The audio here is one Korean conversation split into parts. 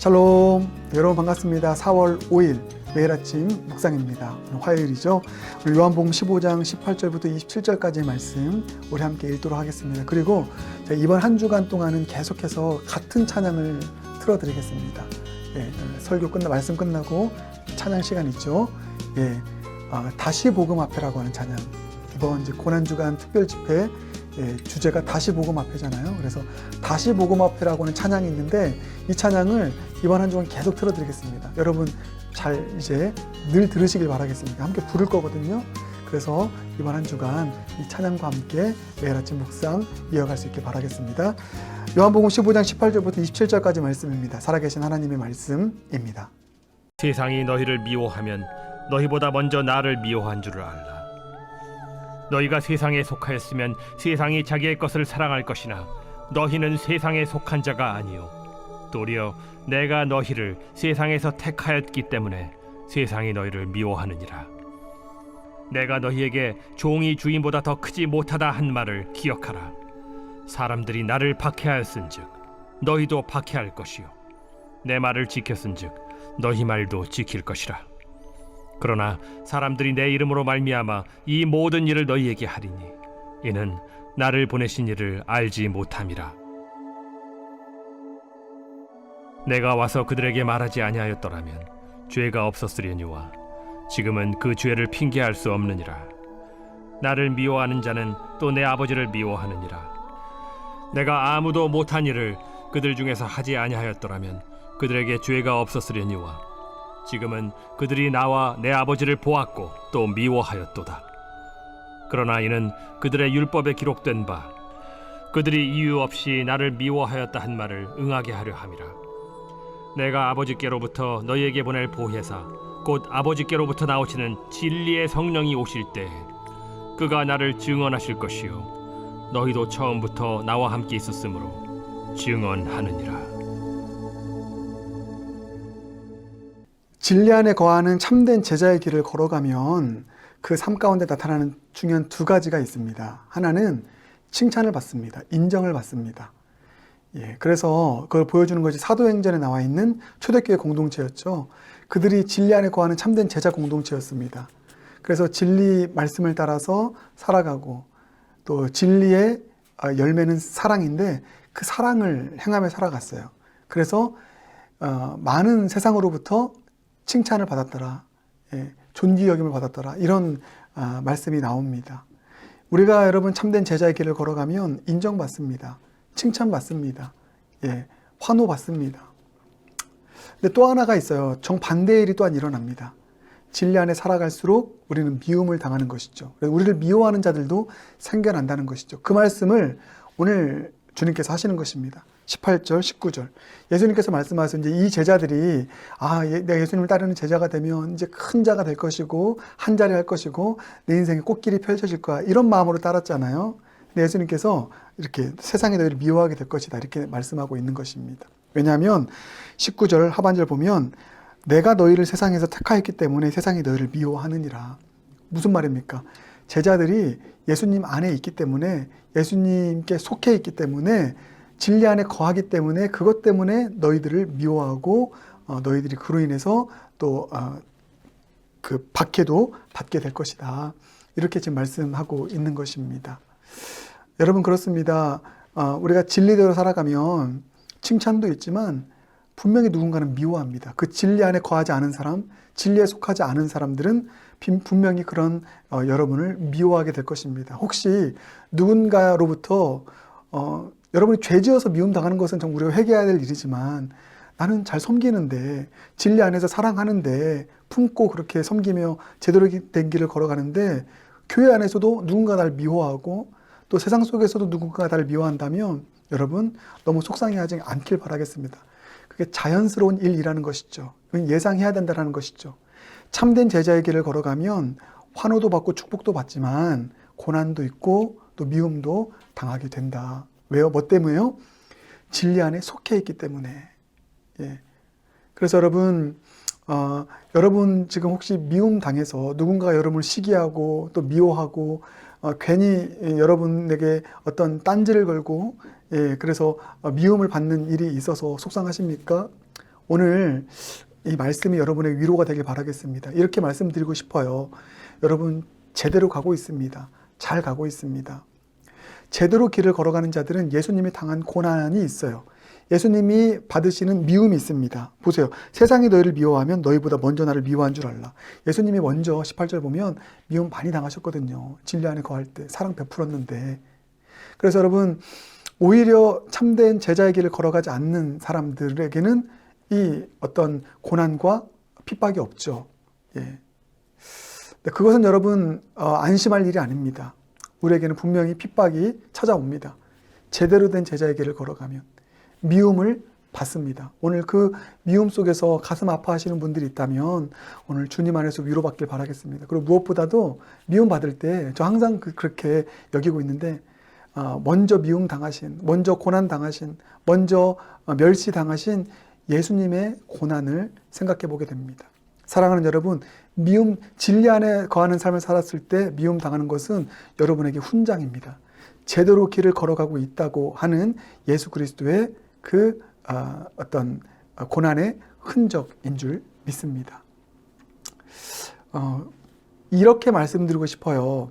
샬롬, 여러분 반갑습니다. 4월 5일 매일 아침 묵상입니다. 오늘 화요일이죠. 오늘 요한복음 15장 18절부터 27절까지의 말씀 우리 함께 읽도록 하겠습니다. 그리고 이번 한 주간 동안은 계속해서 같은 찬양을 틀어드리겠습니다. 설교 말씀 끝나고 찬양 시간 있죠. 다시 복음 앞에라고 하는 찬양. 이번 고난주간 특별 집회 주제가 다시 복음 앞에잖아요. 그래서 다시 복음 앞에라고 하는 찬양이 있는데 이 찬양을 이번 한 주간 계속 틀어드리겠습니다. 여러분 잘 이제 늘 들으시길 바라겠습니다. 함께 부를 거거든요. 그래서 이번 한 주간 이 찬양과 함께 매일 아침 묵상 이어갈 수 있게 바라겠습니다. 요한복음 15장 18절부터 27절까지 말씀입니다. 살아계신 하나님의 말씀입니다. 세상이 너희를 미워하면 너희보다 먼저 나를 미워한 줄을 알라. 너희가 세상에 속하였으면 세상이 자기의 것을 사랑할 것이나 너희는 세상에 속한 자가 아니요 도리어 내가 너희를 세상에서 택하였기 때문에 세상이 너희를 미워하느니라. 내가 너희에게 종이 주인보다 더 크지 못하다 한 말을 기억하라. 사람들이 나를 박해하였은즉 너희도 박해할 것이요 내 말을 지켰은즉 너희 말도 지킬 것이라. 그러나 사람들이 내 이름으로 말미암아 이 모든 일을 너희에게 하리니 이는 나를 보내신 이를 알지 못함이라. 내가 와서 그들에게 말하지 아니하였더라면 죄가 없었으려니와 지금은 그 죄를 핑계할 수 없느니라. 나를 미워하는 자는 또 내 아버지를 미워하느니라. 내가 아무도 못한 일을 그들 중에서 하지 아니하였더라면 그들에게 죄가 없었으려니와 지금은 그들이 나와 내 아버지를 보았고 또 미워하였도다. 그러나 이는 그들의 율법에 기록된 바 그들이 이유 없이 나를 미워하였다 한 말을 응하게 하려 함이라. 내가 아버지께로부터 너희에게 보낼 보혜사 곧 아버지께로부터 나오시는 진리의 성령이 오실 때 그가 나를 증언하실 것이요 너희도 처음부터 나와 함께 있었으므로 증언하느니라. 진리 안에 거하는 참된 제자의 길을 걸어가면 그 삶 가운데 나타나는 중요한 두 가지가 있습니다. 하나는 칭찬을 받습니다. 인정을 받습니다. 그래서 그걸 보여주는 것이 사도행전에 나와 있는 초대교회 공동체였죠. 그들이 진리 안에 거하는 참된 제자 공동체였습니다. 그래서 진리 말씀을 따라서 살아가고 또 진리의 열매는 사랑인데 그 사랑을 행하며 살아갔어요. 그래서 많은 세상으로부터 칭찬을 받았더라, 존귀 여김을 받았더라, 이런 말씀이 나옵니다. 우리가 여러분 참된 제자의 길을 걸어가면 인정받습니다. 칭찬받습니다. 환호받습니다. 근데 또 하나가 있어요. 정반대의 일이 또한 일어납니다. 진리 안에 살아갈수록 우리는 미움을 당하는 것이죠. 우리를 미워하는 자들도 생겨난다는 것이죠. 그 말씀을 오늘 주님께서 하시는 것입니다. 18절, 19절. 예수님께서 말씀하신 이제 이 제자들이 내가 예수님을 따르는 제자가 되면 이제 큰 자가 될 것이고 한 자리 할 것이고 내 인생에 꽃길이 펼쳐질 거야. 이런 마음으로 따랐잖아요. 근데 예수님께서 이렇게 세상에 너희를 미워하게 될 것이다. 이렇게 말씀하고 있는 것입니다. 왜냐하면 19절 하반절 보면 내가 너희를 세상에서 택하였기 때문에 세상이 너희를 미워하느니라. 무슨 말입니까? 제자들이 예수님 안에 있기 때문에 예수님께 속해 있기 때문에 진리 안에 거하기 때문에 그것 때문에 너희들을 미워하고 너희들이 그로 인해서 또 그 박해도 받게 될 것이다. 이렇게 지금 말씀하고 있는 것입니다. 여러분 그렇습니다. 우리가 진리대로 살아가면 칭찬도 있지만 분명히 누군가는 미워합니다. 그 진리 안에 거하지 않은 사람, 진리에 속하지 않은 사람들은 분명히 그런 여러분을 미워하게 될 것입니다. 혹시 누군가로부터 여러분이 죄지어서 미움당하는 것은 좀 우리가 회개해야 될 일이지만 나는 잘 섬기는데 진리 안에서 사랑하는데 품고 그렇게 섬기며 제대로 된 길을 걸어가는데 교회 안에서도 누군가 나를 미워하고 또 세상 속에서도 누군가 나를 미워한다면 여러분 너무 속상해하지 않길 바라겠습니다. 그게 자연스러운 일이라는 것이죠. 예상해야 된다는 것이죠. 참된 제자의 길을 걸어가면 환호도 받고 축복도 받지만 고난도 있고 또 미움도 당하게 된다. 왜요? 뭐 때문에요? 진리 안에 속해 있기 때문에. 그래서 여러분 여러분 지금 혹시 미움 당해서 누군가가 여러분을 시기하고 또 미워하고 괜히 여러분에게 어떤 딴지를 걸고 그래서 미움을 받는 일이 있어서 속상하십니까? 오늘 이 말씀이 여러분의 위로가 되길 바라겠습니다. 이렇게 말씀드리고 싶어요. 여러분 제대로 가고 있습니다. 잘 가고 있습니다. 제대로 길을 걸어가는 자들은 예수님이 당한 고난이 있어요. 예수님이 받으시는 미움이 있습니다. 보세요. 세상이 너희를 미워하면 너희보다 먼저 나를 미워한 줄 알라. 예수님이 먼저 18절 보면 미움 많이 당하셨거든요. 진리 안에 거할 때 사랑 베풀었는데. 그래서 여러분 오히려 참된 제자의 길을 걸어가지 않는 사람들에게는 이 어떤 고난과 핍박이 없죠. 예. 그것은 여러분 안심할 일이 아닙니다. 우리에게는 분명히 핍박이 찾아옵니다. 제대로 된 제자의 길을 걸어가면 미움을 받습니다. 오늘 그 미움 속에서 가슴 아파하시는 분들이 있다면 오늘 주님 안에서 위로받길 바라겠습니다. 그리고 무엇보다도 미움 받을 때 저 항상 그렇게 여기고 있는데 먼저 미움 당하신, 먼저 고난 당하신, 먼저 멸시 당하신 예수님의 고난을 생각해 보게 됩니다. 사랑하는 여러분, 미움, 진리 안에 거하는 삶을 살았을 때 미움 당하는 것은 여러분에게 훈장입니다. 제대로 길을 걸어가고 있다고 하는 예수 그리스도의 그 어떤 고난의 흔적인 줄 믿습니다. 이렇게 말씀드리고 싶어요.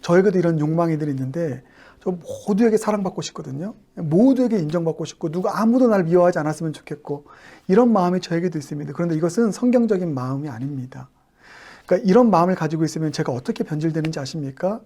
저에게도 이런 욕망이들이 있는데 저 모두에게 사랑받고 싶거든요. 모두에게 인정받고 싶고 누가 아무도 날 미워하지 않았으면 좋겠고 이런 마음이 저에게도 있습니다. 그런데 이것은 성경적인 마음이 아닙니다. 그러니까 이런 마음을 가지고 있으면 제가 어떻게 변질되는지 아십니까?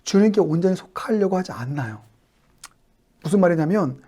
주님께 온전히 속하려고 하지 않나요? 무슨 말이냐면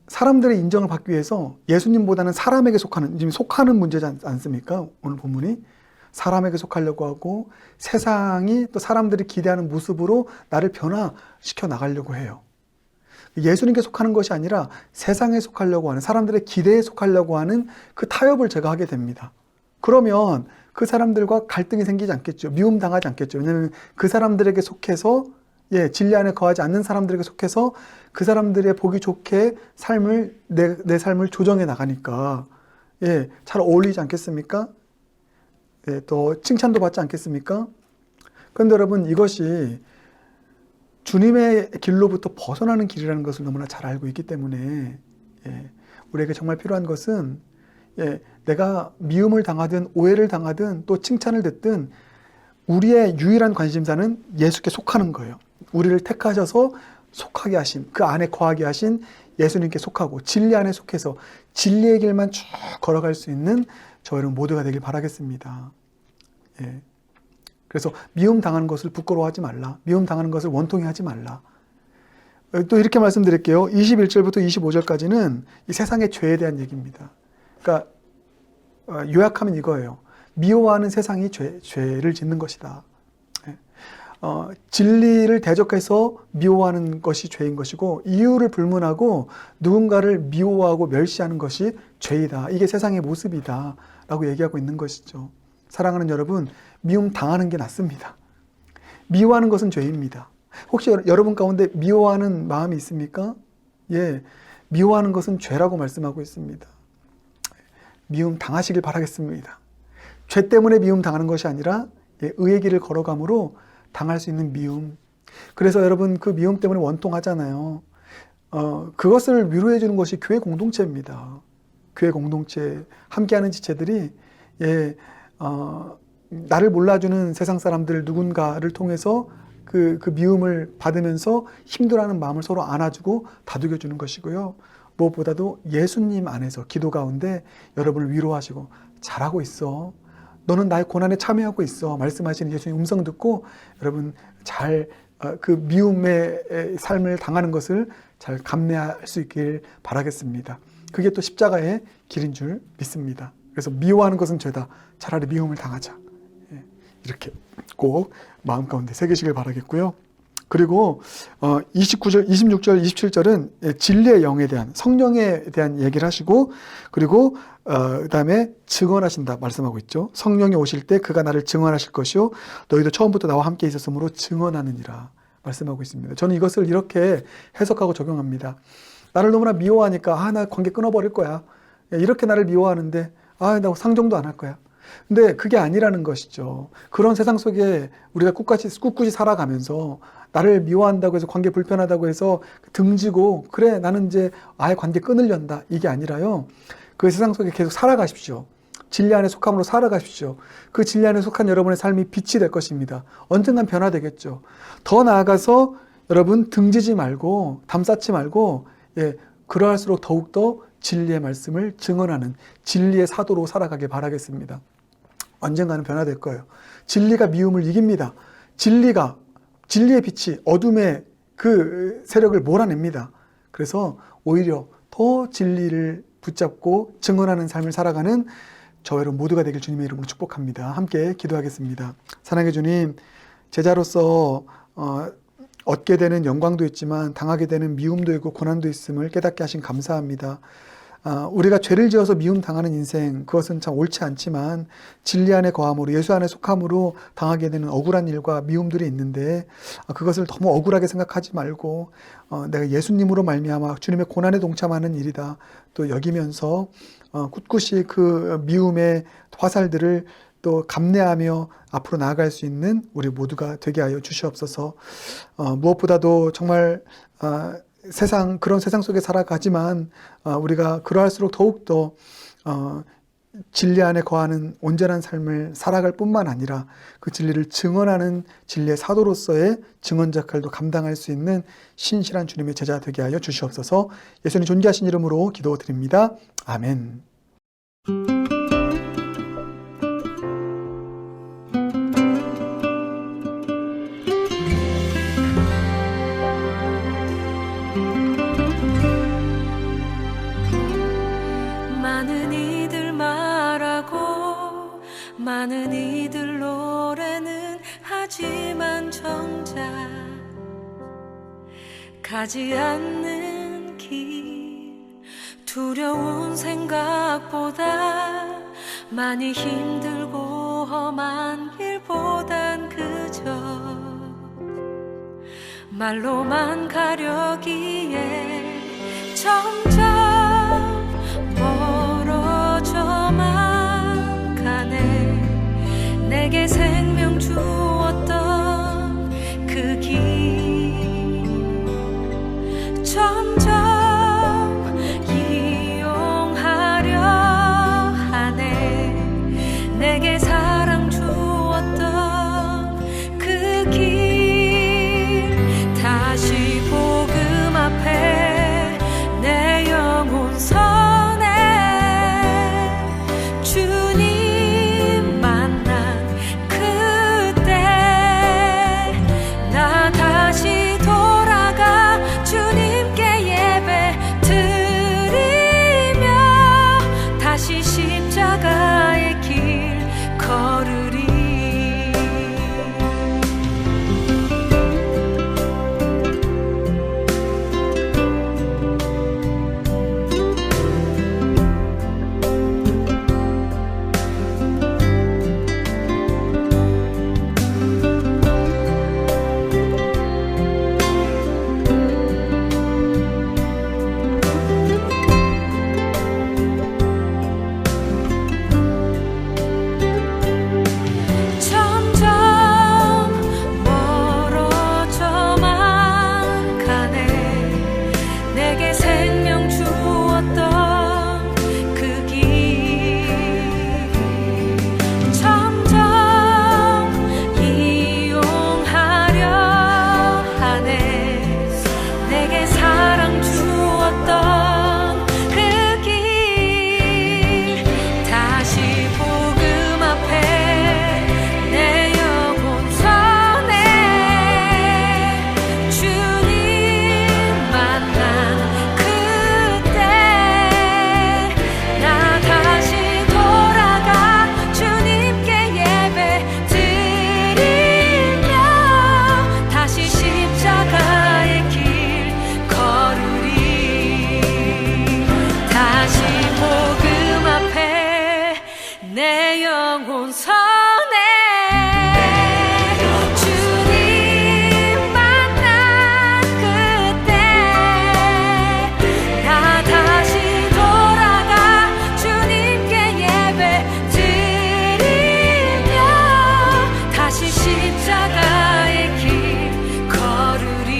사람들의 인정을 받기 위해서 예수님보다는 사람에게 속하는, 지금 속하는 문제지 않습니까? 오늘 본문이 사람에게 속하려고 하고 세상이 또 사람들이 기대하는 모습으로 나를 변화시켜 나가려고 해요. 예수님께 속하는 것이 아니라 세상에 속하려고 하는, 사람들의 기대에 속하려고 하는 그 타협을 제가 하게 됩니다. 그러면 그 사람들과 갈등이 생기지 않겠죠. 미움 당하지 않겠죠. 왜냐하면 그 사람들에게 속해서 진리 안에 거하지 않는 사람들에게 속해서 그 사람들의 보기 좋게 삶을 내 삶을 조정해 나가니까 잘 어울리지 않겠습니까? 또 칭찬도 받지 않겠습니까? 그런데 여러분 이것이 주님의 길로부터 벗어나는 길이라는 것을 너무나 잘 알고 있기 때문에 우리에게 정말 필요한 것은 내가 미움을 당하든 오해를 당하든 또 칭찬을 듣든 우리의 유일한 관심사는 예수께 속하는 거예요. 우리를 택하셔서 속하게 하신, 그 안에 거하게 하신 예수님께 속하고 진리 안에 속해서 진리의 길만 쭉 걸어갈 수 있는 저 여러분 모두가 되길 바라겠습니다. 그래서 미움 당하는 것을 부끄러워하지 말라. 미움 당하는 것을 원통히 하지 말라. 또 이렇게 말씀드릴게요. 21절부터 25절까지는 이 세상의 죄에 대한 얘기입니다. 그러니까 요약하면 이거예요. 미워하는 세상이 죄를 짓는 것이다. 진리를 대적해서 미워하는 것이 죄인 것이고 이유를 불문하고 누군가를 미워하고 멸시하는 것이 죄이다. 이게 세상의 모습이다 라고 얘기하고 있는 것이죠. 사랑하는 여러분, 미움 당하는 게 낫습니다. 미워하는 것은 죄입니다. 혹시 여러분 가운데 미워하는 마음이 있습니까? 미워하는 것은 죄라고 말씀하고 있습니다. 미움 당하시길 바라겠습니다. 죄 때문에 미움 당하는 것이 아니라 의의 길을 걸어감으로 당할 수 있는 미움. 그래서 여러분 그 미움 때문에 원통하잖아요. 그것을 위로해 주는 것이 교회 공동체입니다. 교회 공동체 함께하는 지체들이 나를 몰라주는 세상 사람들 누군가를 통해서 그 미움을 받으면서 힘들어하는 마음을 서로 안아주고 다독여주는 것이고요. 무엇보다도 예수님 안에서 기도 가운데 여러분을 위로하시고 잘하고 있어. 너는 나의 고난에 참여하고 있어. 말씀하시는 예수님 음성 듣고 여러분 잘 그 미움의 삶을 당하는 것을 잘 감내할 수 있길 바라겠습니다. 그게 또 십자가의 길인 줄 믿습니다. 그래서 미워하는 것은 죄다. 차라리 미움을 당하자. 이렇게 꼭 마음 가운데 새기시길 바라겠고요. 그리고 29절, 26절, 27절은 진리의 영에 대한, 성령에 대한 얘기를 하시고 그리고 그 다음에 증언하신다 말씀하고 있죠. 성령이 오실 때 그가 나를 증언하실 것이요 너희도 처음부터 나와 함께 있었으므로 증언하느니라 말씀하고 있습니다. 저는 이것을 이렇게 해석하고 적용합니다. 나를 너무나 미워하니까 나 관계 끊어버릴 거야. 이렇게 나를 미워하는데 나 상종도 안 할 거야. 근데 그게 아니라는 것이죠. 그런 세상 속에 우리가 꿋꿋이 살아가면서 나를 미워한다고 해서 관계 불편하다고 해서 등지고 그래 나는 이제 아예 관계 끊으련다 이게 아니라요. 그 세상 속에 계속 살아가십시오. 진리 안에 속함으로 살아가십시오. 그 진리 안에 속한 여러분의 삶이 빛이 될 것입니다. 언젠간 변화되겠죠. 더 나아가서 여러분 등지지 말고 담쌓지 말고 그러할수록 더욱더 진리의 말씀을 증언하는 진리의 사도로 살아가길 바라겠습니다. 언젠가는 변화될 거예요. 진리가 미움을 이깁니다. 진리의 빛이 어둠의 그 세력을 몰아냅니다. 그래서 오히려 더 진리를 붙잡고 증언하는 삶을 살아가는 저와 여러분 모두가 되길 주님의 이름으로 축복합니다. 함께 기도하겠습니다. 사랑의 주님, 제자로서 얻게 되는 영광도 있지만 당하게 되는 미움도 있고 고난도 있음을 깨닫게 하신 감사합니다. 우리가 죄를 지어서 미움 당하는 인생, 그것은 참 옳지 않지만 진리 안에 거함으로 예수 안에 속함으로 당하게 되는 억울한 일과 미움들이 있는데 그것을 너무 억울하게 생각하지 말고 내가 예수님으로 말미암아 주님의 고난에 동참하는 일이다 또 여기면서 꿋꿋이 그 미움의 화살들을 또 감내하며 앞으로 나아갈 수 있는 우리 모두가 되게 하여 주시옵소서. 무엇보다도 정말 그런 세상 속에 살아가지만 우리가 그러할수록 더욱더 진리 안에 거하는 온전한 삶을 살아갈 뿐만 아니라 그 진리를 증언하는 진리의 사도로서의 증언 역할도 감당할 수 있는 신실한 주님의 제자 되게 하여 주시옵소서. 예수님 존귀하신 이름으로 기도드립니다. 아멘. 많은 이들 노래는 하지만 정작 가지 않는 길 두려운 생각보다 많이 힘들고 험한 길보단 그저 말로만 가려기에 점점 멀어져만 가네. 내게 생명 주었던 그 길 점점 이용하려 하네. 내게 사랑 주었던 그 길 다시 복음 앞에 내 영혼 선해. 주님 만난 그때 나 다시 돌아가 주님께 예배 드리며 다시 십자가의 길 걸으리. 점점 멀어져만 가네. 내게 생명 주었던 그 길 점점 이용하려 하네. 내게 사랑 주었던 그 길 다시 복음 앞에 내 영혼 선해. 주님 만난 그때 나 다시 돌아가 주님께 예배 드리며 다시 십자가의 길 걸으리. 다시 복음 앞에 내 영혼 선해. 주님 만난 그때 나 다시 돌아가 주님께 예배 드리며 다시 십자가의 길 걸으리.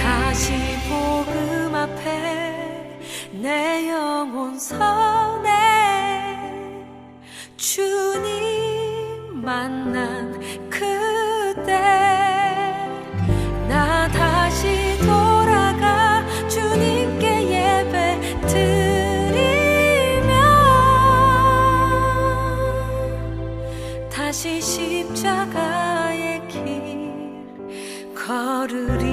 다시 복음 앞에 내 영혼 선에 주님 만난 그때 나 다시 돌아가 주님께 예배 드리며 다시 십자가의 길 걸으리.